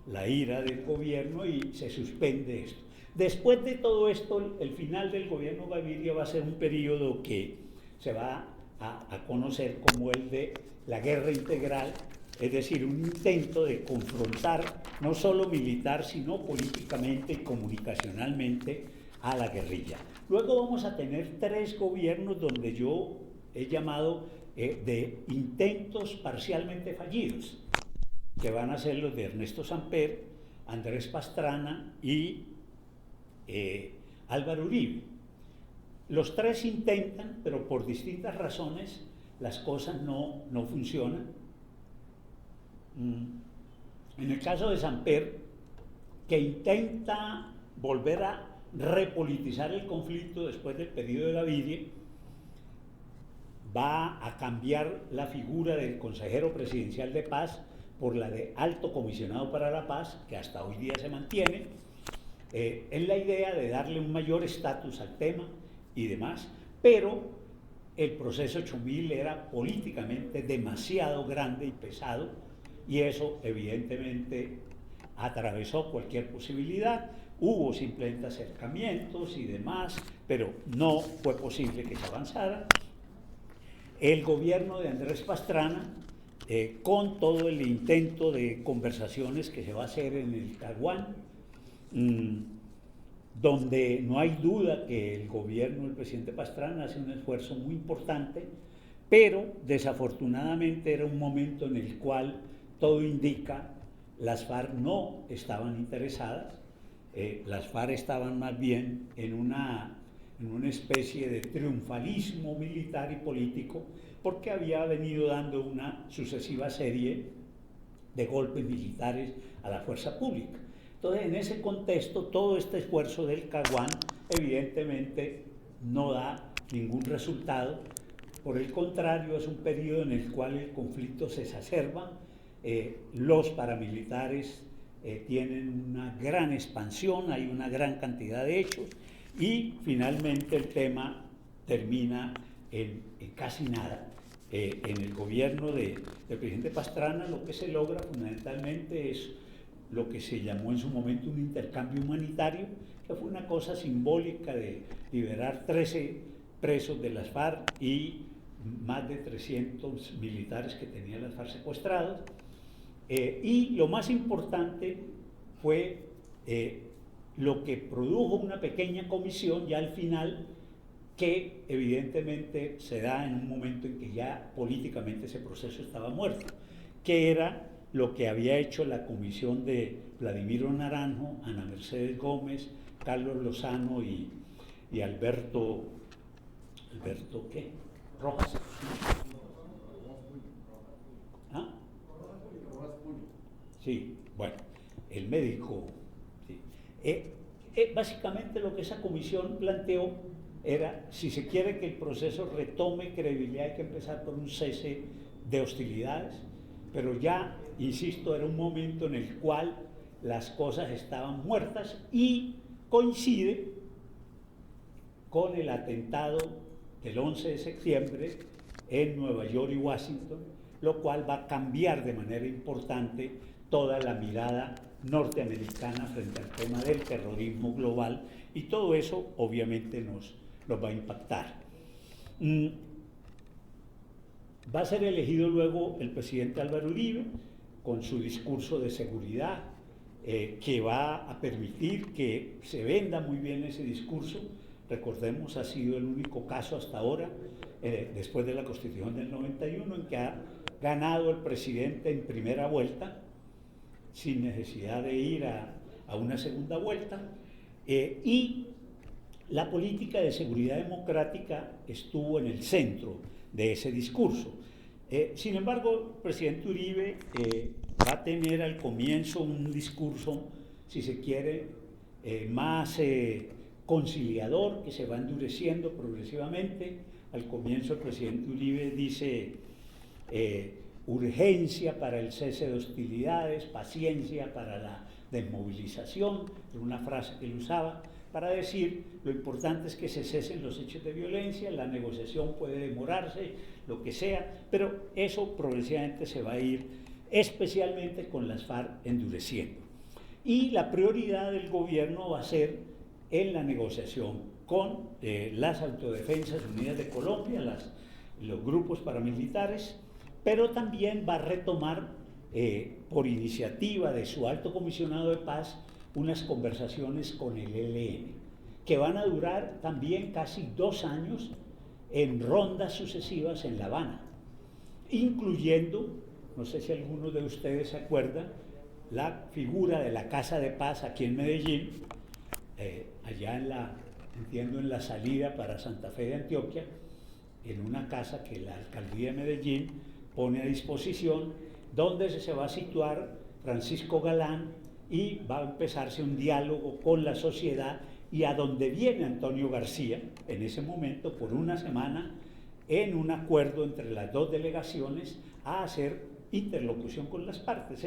la ira del gobierno y se suspende esto. Después de todo esto, el final del gobierno Gaviria va a ser un periodo que se va a conocer como el de la guerra integral, es decir, un intento de confrontar no solo militar, sino políticamente y comunicacionalmente a la guerrilla. Luego vamos a tener 3 gobiernos donde yo he llamado de intentos parcialmente fallidos, que van a ser los de Ernesto Samper, Andrés Pastrana y Álvaro Uribe. Los 3 intentan, pero por distintas razones las cosas no funcionan. En el caso de Samper, que intenta volver a repolitizar el conflicto después del periodo de Gaviria, va a cambiar la figura del consejero presidencial de paz por la de alto comisionado para la paz, que hasta hoy día se mantiene, en la idea de darle un mayor estatus al tema y demás, pero el proceso 8000 era políticamente demasiado grande y pesado, y eso evidentemente atravesó cualquier posibilidad. Hubo simplemente acercamientos y demás, pero no fue posible que se avanzara. El gobierno de Andrés Pastrana, con todo el intento de conversaciones que se va a hacer en el Caguán, donde no hay duda que el gobierno del presidente Pastrana hace un esfuerzo muy importante, pero desafortunadamente era un momento en el cual todo indica las FARC no estaban interesadas, las FARC estaban más bien en una especie de triunfalismo militar y político, porque había venido dando una sucesiva serie de golpes militares a la fuerza pública. Entonces, en ese contexto, todo este esfuerzo del Caguán evidentemente no da ningún resultado. Por el contrario, es un periodo en el cual el conflicto se exacerba, los paramilitares tienen una gran expansión, hay una gran cantidad de hechos, y finalmente el tema termina en casi nada. En el gobierno del presidente Pastrana lo que se logra fundamentalmente es lo que se llamó en su momento un intercambio humanitario, que fue una cosa simbólica de liberar 13 presos de las FARC y más de 300 militares que tenían las FARC secuestrados. Y lo más importante fue lo que produjo una pequeña comisión ya al final que evidentemente se da en un momento en que ya políticamente ese proceso estaba muerto, que era lo que había hecho la comisión de Vladimiro Naranjo, Ana Mercedes Gómez, Carlos Lozano y Alberto ¿qué? Rojas. ¿Ah? Sí, bueno, el médico. Sí. Básicamente lo que esa comisión planteó era, si se quiere que el proceso retome credibilidad, hay que empezar por un cese de hostilidades, pero ya, insisto, era un momento en el cual las cosas estaban muertas y coincide con el atentado del 11 de septiembre en Nueva York y Washington, lo cual va a cambiar de manera importante toda la mirada norteamericana frente al tema del terrorismo global, y todo eso obviamente nos va a impactar. Va a ser elegido luego el presidente Álvaro Uribe con su discurso de seguridad, que va a permitir que se venda muy bien ese discurso. Recordemos, ha sido el único caso hasta ahora, después de la Constitución del 91, en que ha ganado el presidente en primera vuelta, sin necesidad de ir a una segunda vuelta, y la política de seguridad democrática estuvo en el centro de ese discurso. Sin embargo, el presidente Uribe va a tener al comienzo un discurso, si se quiere, más conciliador, que se va endureciendo progresivamente. Al comienzo el presidente Uribe dice urgencia para el cese de hostilidades, paciencia para la desmovilización, es una frase que él usaba para decir lo importante es que se cesen los hechos de violencia, la negociación puede demorarse, lo que sea, pero eso progresivamente se va a ir, especialmente con las FARC endureciendo. Y la prioridad del gobierno va a ser en la negociación con las Autodefensas Unidas de Colombia, los grupos paramilitares, pero también va a retomar por iniciativa de su alto comisionado de paz unas conversaciones con el ELN, que van a durar también casi 2 años en rondas sucesivas en La Habana, incluyendo, no sé si alguno de ustedes se acuerda, la figura de la Casa de Paz aquí en Medellín, allá entiendo en la salida para Santa Fe de Antioquia, en una casa que la alcaldía de Medellín pone a disposición, donde se va a situar Francisco Galán y va a empezarse un diálogo con la sociedad, y a donde viene Antonio García en ese momento por una semana en un acuerdo entre las dos delegaciones a hacer interlocución con las partes,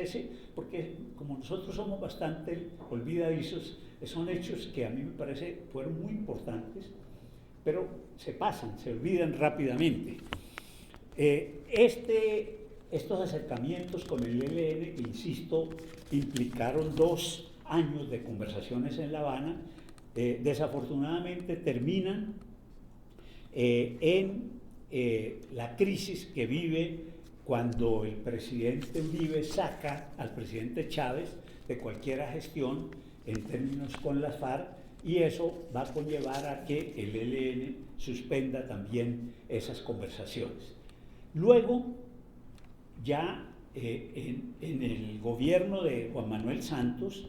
porque como nosotros somos bastante olvidadizos, son hechos que a mí me parece fueron muy importantes, pero se pasan, se olvidan rápidamente. Estos acercamientos con el ELN, que insisto, implicaron 2 años de conversaciones en La Habana, desafortunadamente terminan en la crisis que vive cuando el presidente Uribe saca al presidente Chávez de cualquier gestión en términos con las FARC, y eso va a conllevar a que el ELN suspenda también esas conversaciones. Luego, ya en el gobierno de Juan Manuel Santos,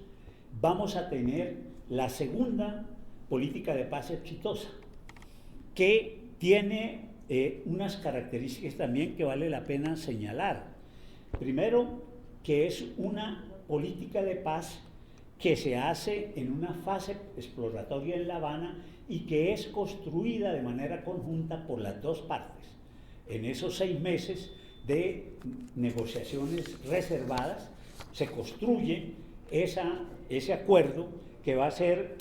vamos a tener la segunda política de paz exitosa, que tiene unas características también que vale la pena señalar. Primero, que es una política de paz que se hace en una fase exploratoria en La Habana y que es construida de manera conjunta por las dos partes. En esos 6 meses de negociaciones reservadas se construye ese acuerdo que va a ser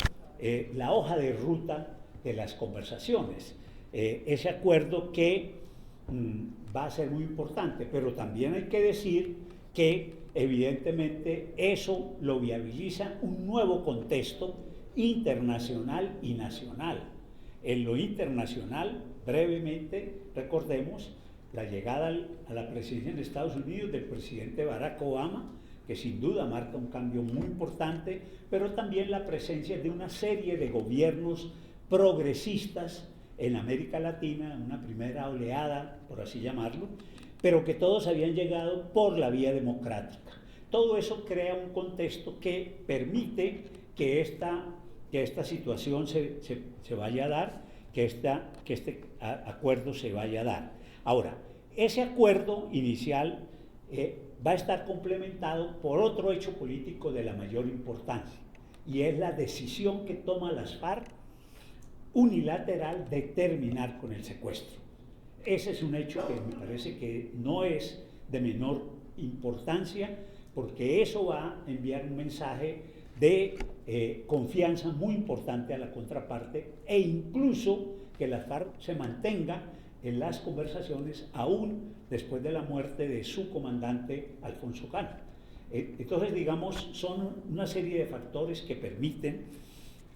la hoja de ruta de las conversaciones. Ese acuerdo que va a ser muy importante, pero también hay que decir que evidentemente eso lo viabiliza un nuevo contexto internacional y nacional. En lo internacional, brevemente, recordemos la llegada a la presidencia en Estados Unidos del presidente Barack Obama, que sin duda marca un cambio muy importante, pero también la presencia de una serie de gobiernos progresistas en América Latina, una primera oleada, por así llamarlo, pero que todos habían llegado por la vía democrática. Todo eso crea un contexto que permite que esta situación se vaya a dar, que este acuerdo se vaya a dar. Ahora, ese acuerdo inicial va a estar complementado por otro hecho político de la mayor importancia, y es la decisión que toma las FARC unilateral de terminar con el secuestro. Ese es un hecho que me parece que no es de menor importancia, porque eso va a enviar un mensaje de confianza muy importante a la contraparte, e incluso que la FARC se mantenga en las conversaciones aún después de la muerte de su comandante Alfonso Cano. Entonces, digamos, son una serie de factores que permiten.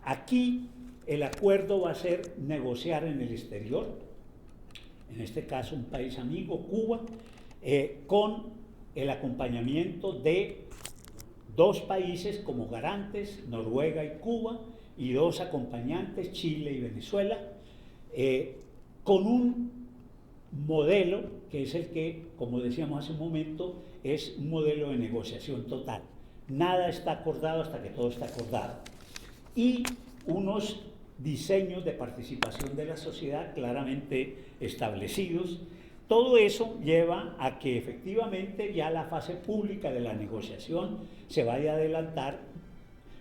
Aquí el acuerdo va a ser negociar en el exterior, en este caso un país amigo, Cuba, con el acompañamiento de dos países como garantes, Noruega y Cuba, y dos acompañantes, Chile y Venezuela, con un modelo que es el que, como decíamos hace un momento, es un modelo de negociación total. Nada está acordado hasta que todo está acordado. Y unos diseños de participación de la sociedad claramente establecidos. Todo eso lleva a que efectivamente ya la fase pública de la negociación se vaya a adelantar,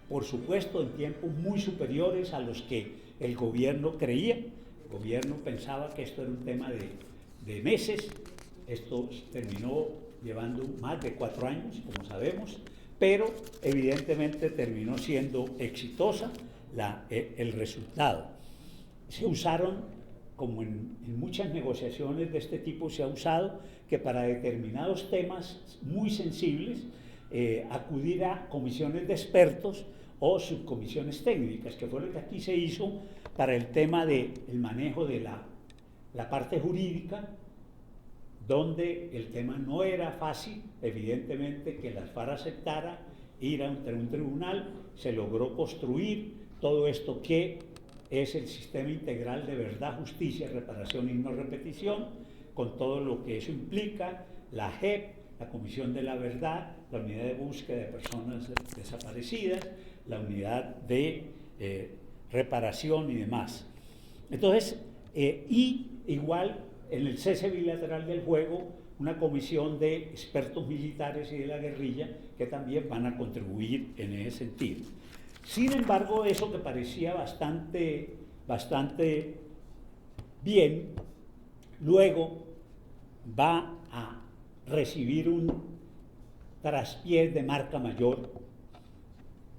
por supuesto, en tiempos muy superiores a los que el gobierno creía. El gobierno pensaba que esto era un tema de meses. Esto terminó llevando más de 4 años, como sabemos, pero evidentemente terminó siendo exitosa el resultado. Se usaron, como en muchas negociaciones de este tipo se ha usado, que para determinados temas muy sensibles acudir a comisiones de expertos o subcomisiones técnicas, que fue lo que aquí se hizo para el tema del manejo de la parte jurídica, donde el tema no era fácil, evidentemente, que las FARC aceptara ir ante un tribunal. Se logró construir todo esto que es el sistema integral de verdad, justicia, reparación y no repetición, con todo lo que eso implica, la JEP, la Comisión de la Verdad, la Unidad de Búsqueda de Personas Desaparecidas, la Unidad de Reparación y demás. Entonces, y igual en el cese bilateral del juego, una comisión de expertos militares y de la guerrilla que también van a contribuir en ese sentido. Sin embargo, eso que parecía bastante bien, luego va a recibir un traspié de marca mayor,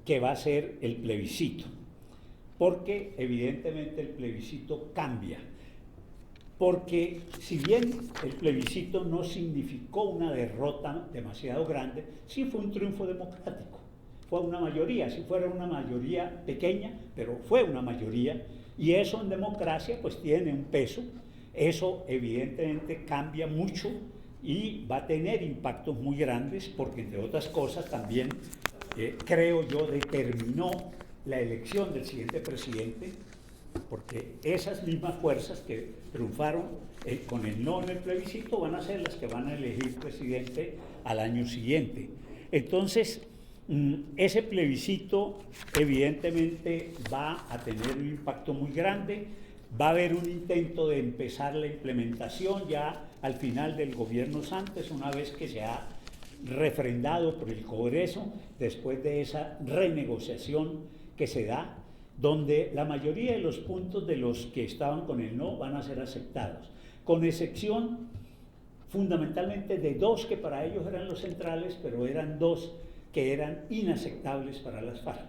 que va a ser el plebiscito, porque evidentemente el plebiscito cambia. Porque si bien el plebiscito no significó una derrota demasiado grande, sí fue un triunfo democrático. Fue una mayoría, si fuera una mayoría pequeña, pero fue una mayoría, y eso en democracia pues tiene un peso. Eso evidentemente cambia mucho y va a tener impactos muy grandes, porque entre otras cosas también, creo yo, determinó la elección del siguiente presidente, porque esas mismas fuerzas que triunfaron con el no en el plebiscito van a ser las que van a elegir presidente al año siguiente. Entonces, ese plebiscito evidentemente va a tener un impacto muy grande. Va a haber un intento de empezar la implementación ya al final del gobierno Santos, una vez que se ha refrendado por el Congreso, después de esa renegociación que se da, donde la mayoría de los puntos de los que estaban con el no van a ser aceptados, con excepción fundamentalmente de dos que para ellos eran los centrales, pero eran dos que eran inaceptables para las FARC,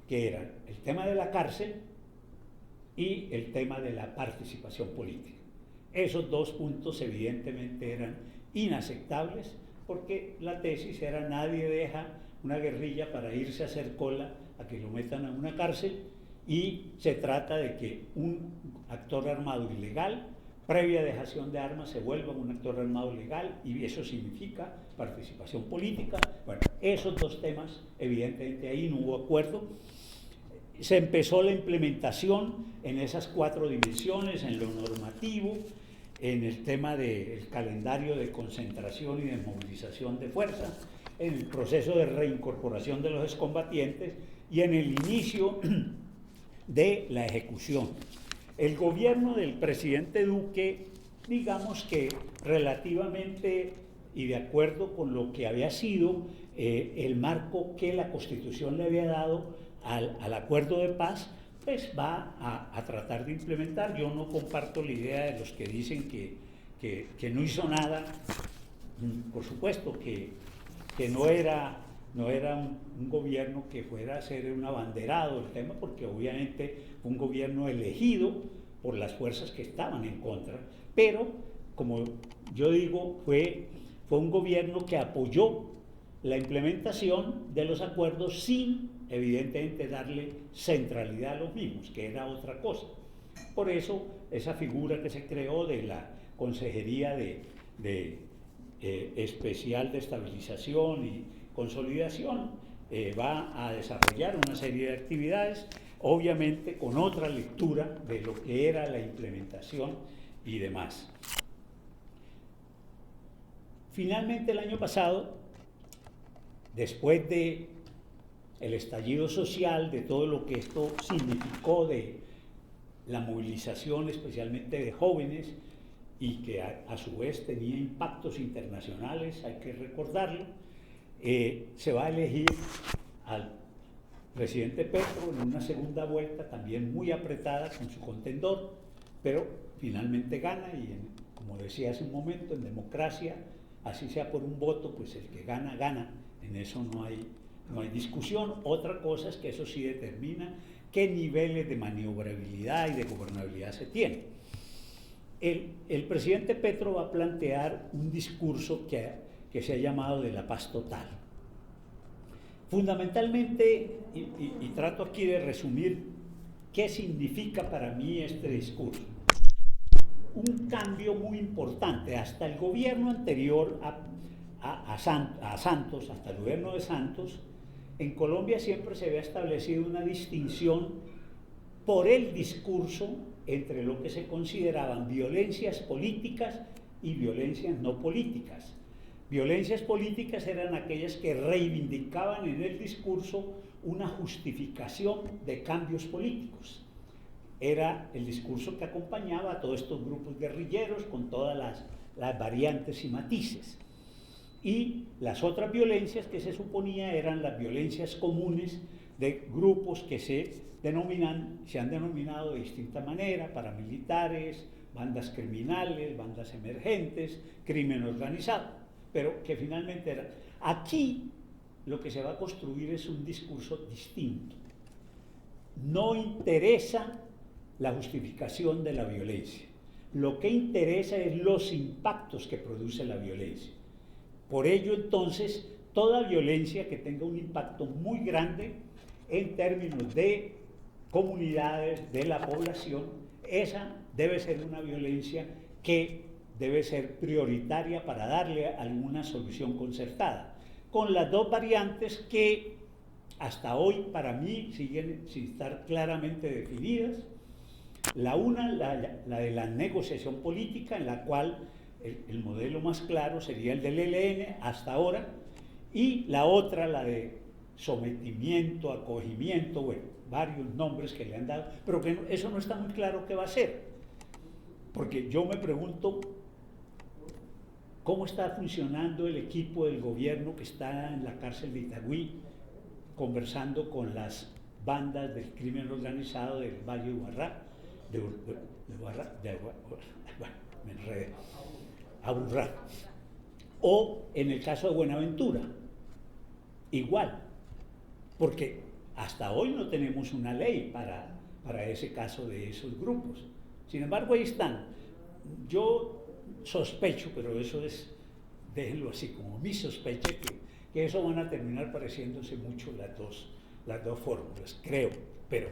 que eran el tema de la cárcel y el tema de la participación política. Esos dos puntos evidentemente eran inaceptables, porque la tesis era: nadie deja una guerrilla para irse a hacer cola a que lo metan a una cárcel, y se trata de que un actor armado ilegal, previa dejación de armas, se vuelva un actor armado legal, y eso significa participación política. Bueno, esos dos temas, evidentemente ahí no hubo acuerdo. se empezó la implementación en esas 4 dimensiones, en lo normativo, en el tema del calendario de concentración y de movilización de fuerza, en el proceso de reincorporación de los excombatientes y en el inicio de la ejecución. El gobierno del presidente Duque, digamos que relativamente y de acuerdo con lo que había sido el marco que la Constitución le había dado al acuerdo de paz, pues va a tratar de implementar. Yo no comparto la idea de los que dicen que no hizo nada. Por supuesto que no era un gobierno que fuera a ser un abanderado del tema, porque obviamente fue un gobierno elegido por las fuerzas que estaban en contra, pero como yo digo, fue un gobierno que apoyó la implementación de los acuerdos sin evidentemente darle centralidad a los mismos, que era otra cosa. Por eso esa figura que se creó de la Consejería Especial de Estabilización y Consolidación va a desarrollar una serie de actividades, obviamente con otra lectura de lo que era la implementación y demás. Finalmente, el año pasado, después de el estallido social, de todo lo que esto significó, de la movilización especialmente de jóvenes y que a su vez tenía impactos internacionales, hay que recordarlo, se va a elegir al presidente Petro en una segunda vuelta también muy apretada con su contendor, pero finalmente gana y como decía hace un momento, en democracia, así sea por un voto, pues el que gana, gana. En eso no hay discusión. Otra cosa es que eso sí determina qué niveles de maniobrabilidad y de gobernabilidad se tiene. El presidente Petro va a plantear un discurso que se ha llamado de la paz total. Fundamentalmente, y trato aquí de resumir qué significa para mí este discurso. Un cambio muy importante. Hasta el gobierno anterior a Santos, hasta el gobierno de Santos, en Colombia siempre se había establecido una distinción por el discurso entre lo que se consideraban violencias políticas y violencias no políticas. Violencias políticas eran aquellas que reivindicaban en el discurso una justificación de cambios políticos. Era el discurso que acompañaba a todos estos grupos guerrilleros con todas las variantes y matices. Y las otras violencias que se suponía eran las violencias comunes de grupos que se han denominado de distinta manera: paramilitares, bandas criminales, bandas emergentes, crimen organizado, pero que finalmente era. Aquí lo que se va a construir es un discurso distinto. No interesa la justificación de la violencia. Lo que interesa es los impactos que produce la violencia. Por ello, entonces, toda violencia que tenga un impacto muy grande en términos de comunidades, de la población, esa debe ser una violencia que debe ser prioritaria para darle alguna solución concertada, con las dos variantes que hasta hoy para mí siguen sin estar claramente definidas. La una, la de la negociación política, en la cual el modelo más claro sería el del ELN hasta ahora, y la otra, la de sometimiento, acogimiento, bueno, varios nombres que le han dado, pero que eso no está muy claro qué va a ser. Porque yo me pregunto cómo está funcionando el equipo del gobierno que está en la cárcel de Itagüí, conversando con las bandas del crimen organizado del Valle de Urrá, me enredé, Aburrá. O en el caso de Buenaventura, igual, porque hasta hoy no tenemos una ley para ese caso de esos grupos. Sin embargo, ahí están. Yo sospecho, pero eso es, déjenlo así, como mi sospecha, que eso van a terminar pareciéndose mucho las dos fórmulas, creo. Pero,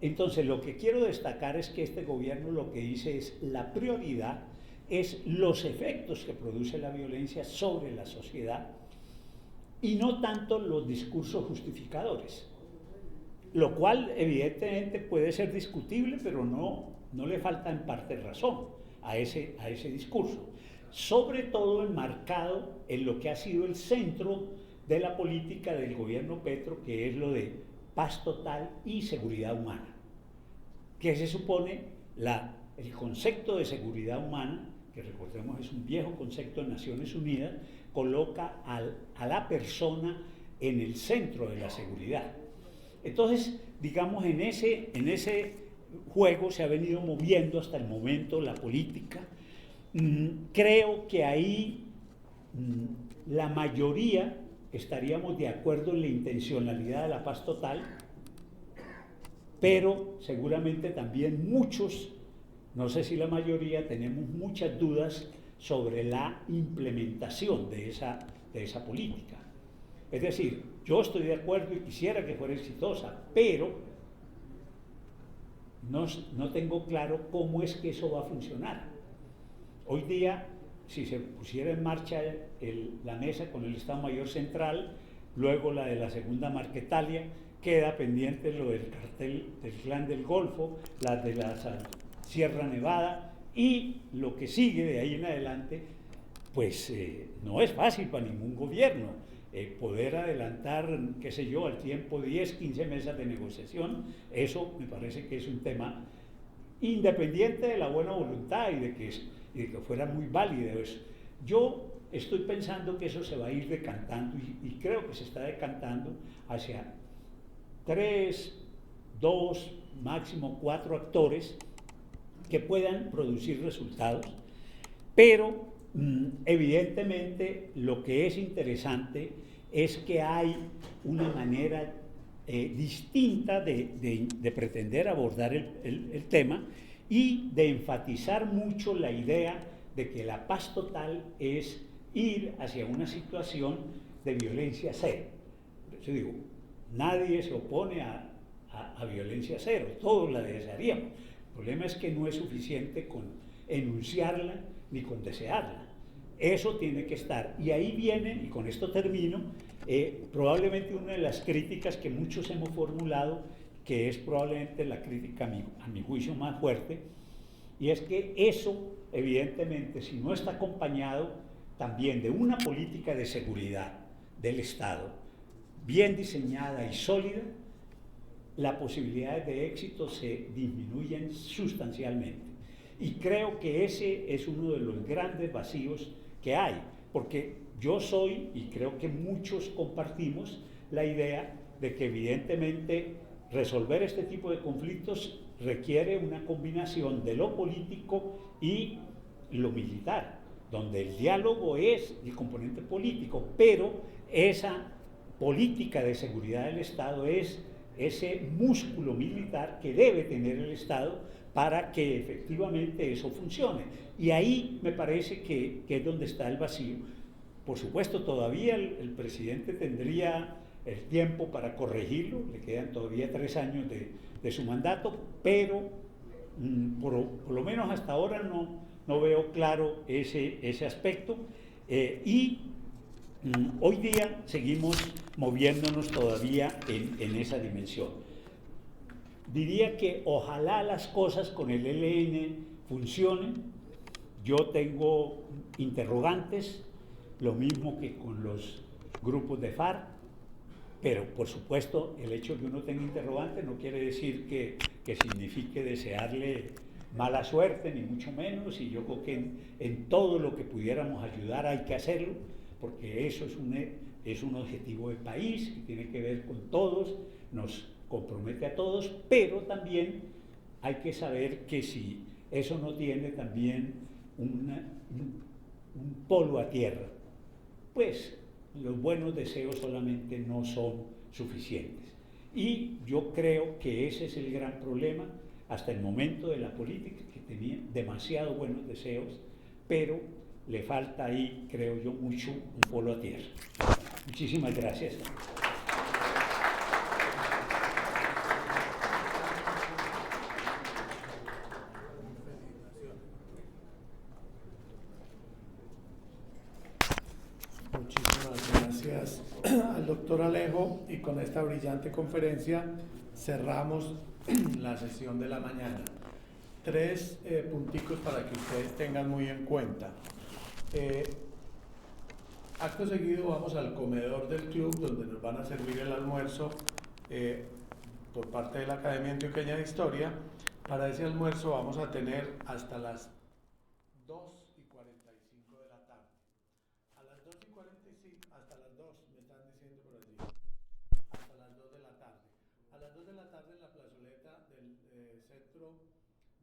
entonces, lo que quiero destacar es que este gobierno lo que dice es la prioridad es los efectos que produce la violencia sobre la sociedad y no tanto los discursos justificadores. lo cual evidentemente puede ser discutible, pero no le falta en parte razón a ese discurso, sobre todo enmarcado en lo que ha sido el centro de la política del gobierno Petro, que es lo de paz total y seguridad humana, que se supone el concepto de seguridad humana, que recordemos es un viejo concepto de Naciones Unidas, coloca a la persona en el centro de la seguridad. Entonces, digamos, en ese juego se ha venido moviendo hasta el momento la política. Creo que ahí la mayoría estaríamos de acuerdo en la intencionalidad de la paz total, pero seguramente también muchos, no sé si la mayoría, tenemos muchas dudas sobre la implementación de esa política. Es decir, yo estoy de acuerdo y quisiera que fuera exitosa, pero no tengo claro cómo es que eso va a funcionar. Hoy día, si se pusiera en marcha la mesa con el Estado Mayor Central, luego la de la Segunda Marquetalia, queda pendiente lo del cartel del Clan del Golfo, la de la Sierra Nevada, y lo que sigue de ahí en adelante, pues no es fácil para ningún gobierno. Poder adelantar, qué sé yo, al tiempo 10, 15 mesas de negociación, eso me parece que es un tema independiente de la buena voluntad y de que fuera muy válido eso. Yo estoy pensando que eso se va a ir decantando y creo que se está decantando hacia 3, 2, máximo 4 actores que puedan producir resultados, pero evidentemente lo que es interesante es que hay una manera distinta de pretender abordar el tema y de enfatizar mucho la idea de que la paz total es ir hacia una situación de violencia cero. Yo digo, nadie se opone a violencia cero, todos la desearíamos. El problema es que no es suficiente con enunciarla ni con desearla. Eso tiene que estar. Y ahí viene, y con esto termino, probablemente una de las críticas que muchos hemos formulado, que es probablemente la crítica a mi juicio más fuerte, y es que eso, evidentemente, si no está acompañado también de una política de seguridad del Estado bien diseñada y sólida, las posibilidades de éxito se disminuyen sustancialmente. Y creo que ese es uno de los grandes vacíos que hay, porque yo soy, y creo que muchos compartimos, la idea de que evidentemente resolver este tipo de conflictos requiere una combinación de lo político y lo militar, donde el diálogo es el componente político, pero esa política de seguridad del Estado es ese músculo militar que debe tener el Estado para que efectivamente eso funcione. Y ahí me parece que es donde está el vacío. Por supuesto, todavía el presidente tendría el tiempo para corregirlo, le quedan todavía 3 años de su mandato, pero por lo menos hasta ahora no veo claro ese aspecto. Hoy día seguimos moviéndonos todavía en esa dimensión. Diría que ojalá las cosas con el ELN funcionen. Yo tengo interrogantes, lo mismo que con los grupos de FARC, pero por supuesto el hecho de que uno tenga interrogantes no quiere decir que signifique desearle mala suerte, ni mucho menos, y yo creo que en todo lo que pudiéramos ayudar hay que hacerlo, porque eso es un objetivo del país que tiene que ver con todos, nos compromete a todos, pero también hay que saber que si eso no tiene también un polo a tierra, pues los buenos deseos solamente no son suficientes. Y yo creo que ese es el gran problema hasta el momento de la política, que tenía demasiado buenos deseos, pero le falta ahí, creo yo, mucho un polo a tierra. Muchísimas gracias. Muchísimas gracias al doctor Alejo, y con esta brillante conferencia cerramos la sesión de la mañana. Tres punticos para que ustedes tengan muy en cuenta. Acto seguido vamos al comedor del club, donde nos van a servir el almuerzo por parte de la Academia Antioqueña de Historia. Para ese almuerzo vamos a tener hasta las 2:45 de la tarde. A las 2:45, hasta las 2, me están diciendo por allí. Hasta las 2 de la tarde. A las 2 de la tarde en la plazoleta del centro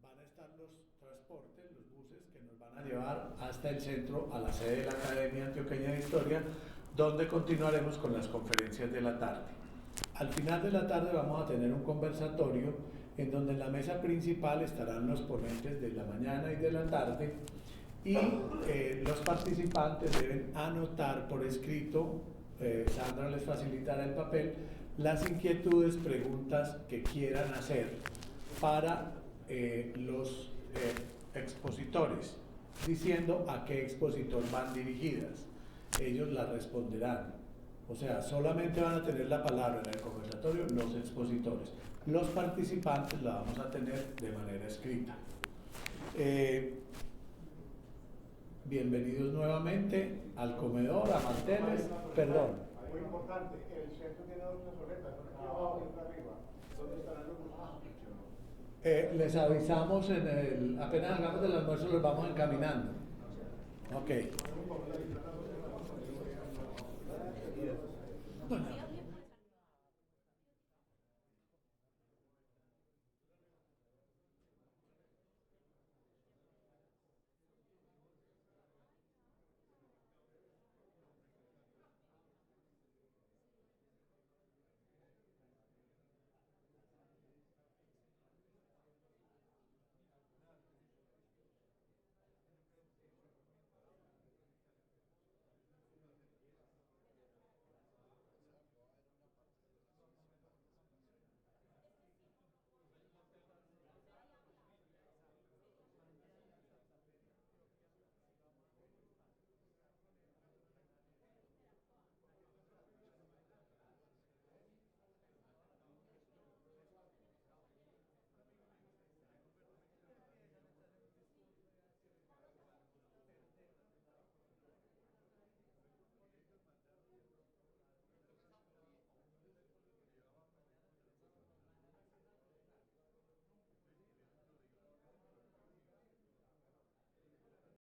van a estar los transportes, los buses que nos van a llevar hasta el centro, a la sede de la Academia Antioqueña de Historia, donde continuaremos con las conferencias de la tarde. Al final de la tarde vamos a tener un conversatorio en donde en la mesa principal estarán los ponentes de la mañana y de la tarde, y los participantes deben anotar por escrito, Sandra les facilitará el papel, las inquietudes, preguntas que quieran hacer para los expositores, diciendo a qué expositor van dirigidas. Ellos las responderán. O sea, solamente van a tener la palabra en el conversatorio los expositores. Los participantes la vamos a tener de manera escrita. Bienvenidos nuevamente al comedor, a manteles. Perdón. Muy importante, el centro tiene dos plazoletas, una aquí abajo y otra arriba. ¿Dónde estarán los buses? Les avisamos apenas salgamos del almuerzo, los vamos encaminando. Ok. Bueno.